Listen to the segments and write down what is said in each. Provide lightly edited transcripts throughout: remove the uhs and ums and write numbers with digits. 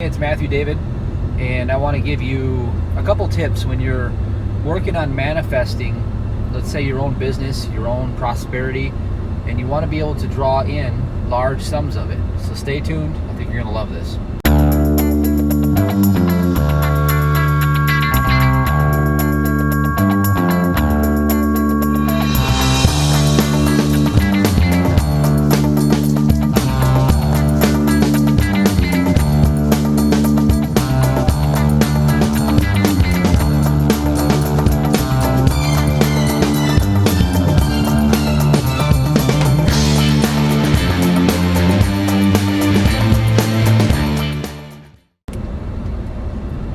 It's Matthew David, and I want to give you a couple tips when you're working on manifesting, let's say your own business, your own prosperity, and you want to be able to draw in large sums of it. So stay tuned. I think you're going to love this.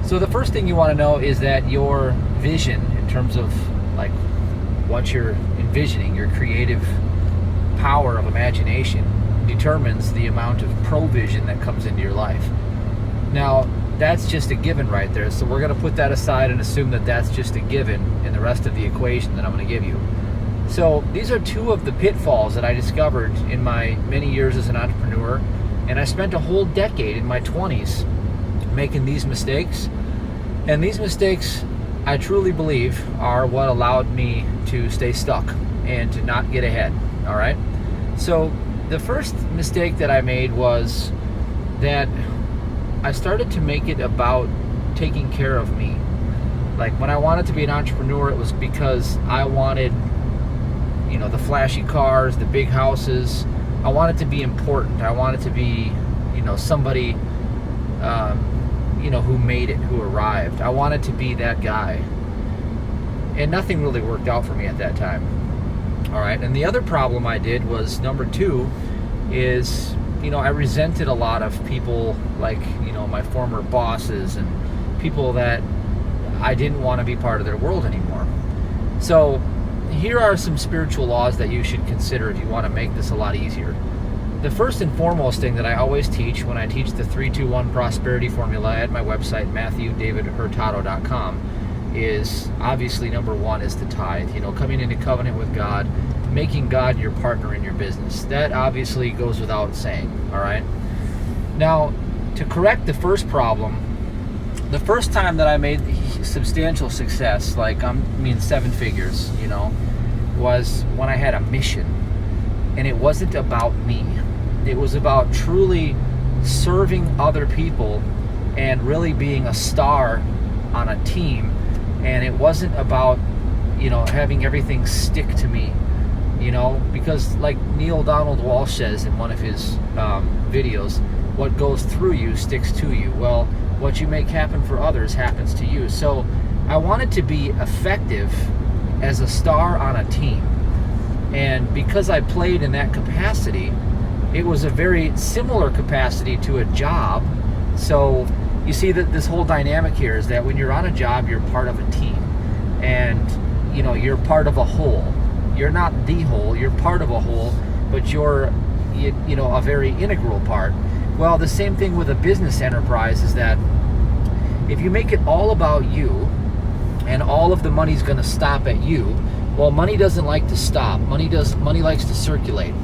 So the first thing you want to know is that your vision, in terms of like what you're envisioning, your creative power of imagination, determines the amount of provision that comes into your life. Now, that's just a given right there. So we're going to put that aside and assume that that's just a given in the rest of the equation that I'm going to give you. So these are two of the pitfalls that I discovered in my many years as an entrepreneur. And I spent a whole decade in my 20s making these mistakes. And these mistakes, I truly believe, are what allowed me to stay stuck and to not get ahead. All right. So the first mistake that I made was that I started to make it about taking care of me. Like when I wanted to be an entrepreneur, it was because I wanted, the flashy cars, the big houses. I wanted to be important. I wanted to be, somebody, who made it, who arrived. I wanted to be that guy. And nothing really worked out for me at that time. All right. And the other problem I did was, number two, is, I resented a lot of people like, my former bosses and people that I didn't want to be part of their world anymore. So here are some spiritual laws that you should consider if you want to make this a lot easier. The first and foremost thing that I always teach when I teach the 3-2-1 prosperity formula at my website, MatthewDavidHurtado.com, is obviously number one is the tithe. Coming into covenant with God, making God your partner in your business. That obviously goes without saying, all right? Now, to correct the first problem, the first time that I made substantial success, like seven figures, was when I had a mission. And it wasn't about me. It was about truly serving other people and really being a star on a team. And it wasn't about, having everything stick to me, because like Neil Donald Walsh says in one of his videos, what goes through you sticks to you. Well, what you make happen for others happens to you. So I wanted to be effective as a star on a team. And because I played in that capacity, it was a very similar capacity to a job. So you see that this whole dynamic here is that when you're on a job, you're part of a team. And, you're part of a whole. You're not the whole, you're part of a whole, but you're, a very integral part. Well, the same thing with a business enterprise is that if you make it all about you and all of the money's going to stop at you, well, money doesn't like to stop. Money likes to circulate.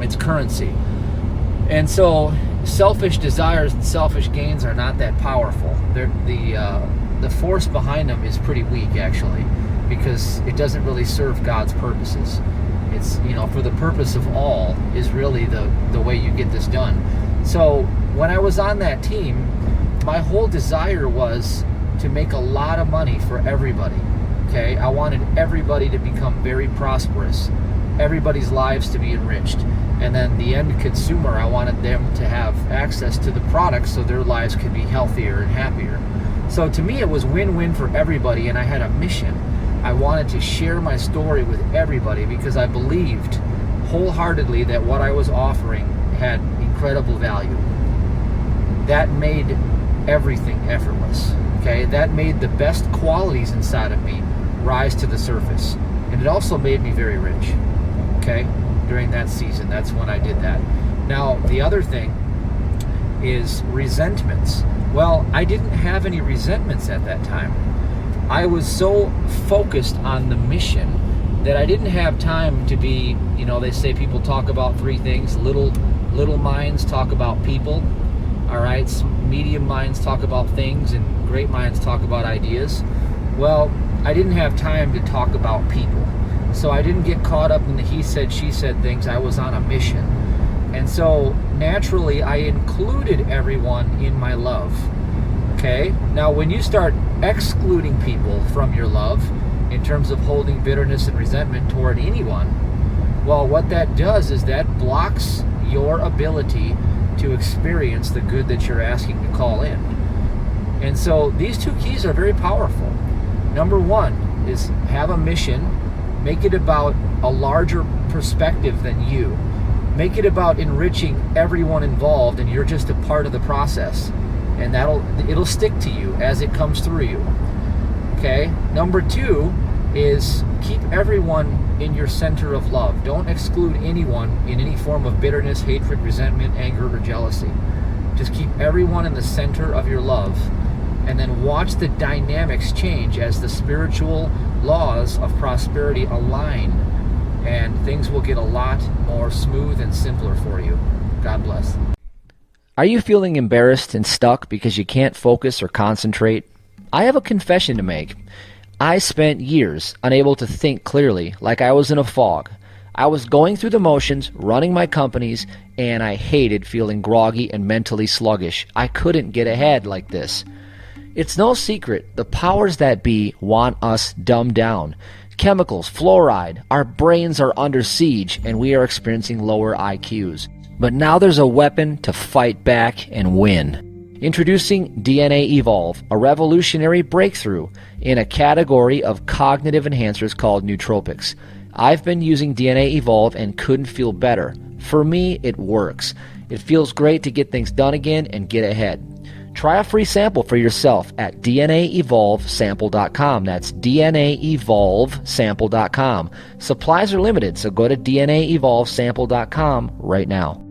It's currency. And so selfish desires and selfish gains are not that powerful. The force behind them is pretty weak, actually, because it doesn't really serve God's purposes. It's, for the purpose of all is really the way you get this done. So when I was on that team, my whole desire was to make a lot of money for everybody. Okay, I wanted everybody to become very prosperous, everybody's lives to be enriched, and then the end consumer, I wanted them to have access to the products so their lives could be healthier and happier. So to me, it was win-win for everybody, and I had a mission. I wanted to share my story with everybody because I believed wholeheartedly that what I was offering had incredible value. That made everything effortless. Okay, that made the best qualities inside of me rise to the surface. And it also made me very rich. Okay, during that season, that's when I did that. Now, the other thing is resentments. Well, I didn't have any resentments at that time. I was so focused on the mission that I didn't have time to be, they say people talk about three things. Little minds talk about people, All right, medium minds talk about things and great minds talk about ideas. Well, I didn't have time to talk about people. So I didn't get caught up in the he said, she said things. I was on a mission. And so naturally, I included everyone in my love. Okay? Now, when you start excluding people from your love in terms of holding bitterness and resentment toward anyone, well, what that does is that blocks your ability to experience the good that you're asking to call in. And so these two keys are very powerful. Number one is have a mission. Make it about a larger perspective than you. Make it about enriching everyone involved, and you're just a part of the process. And it'll stick to you as it comes through you. Okay? Number two is keep everyone in your center of love. Don't exclude anyone in any form of bitterness, hatred, resentment, anger, or jealousy. Just keep everyone in the center of your love, and then watch the dynamics change as the spiritual laws of prosperity align, and things will get a lot more smooth and simpler for you. God bless. Are you feeling embarrassed and stuck because you can't focus or concentrate? I have a confession to make. I spent years unable to think clearly, like I was in a fog. I was going through the motions, running my companies, and I hated feeling groggy and mentally sluggish. I couldn't get ahead like this. It's no secret, the powers that be want us dumbed down. Chemicals, fluoride, our brains are under siege, and we are experiencing lower IQs. But now there's a weapon to fight back and win. Introducing DNA Evolve, a revolutionary breakthrough in a category of cognitive enhancers called nootropics. I've been using DNA Evolve and couldn't feel better. For me, it works. It feels great to get things done again and get ahead. Try a free sample for yourself at DNAEvolveSample.com. That's DNAEvolveSample.com. Supplies are limited, so go to DNAEvolveSample.com right now.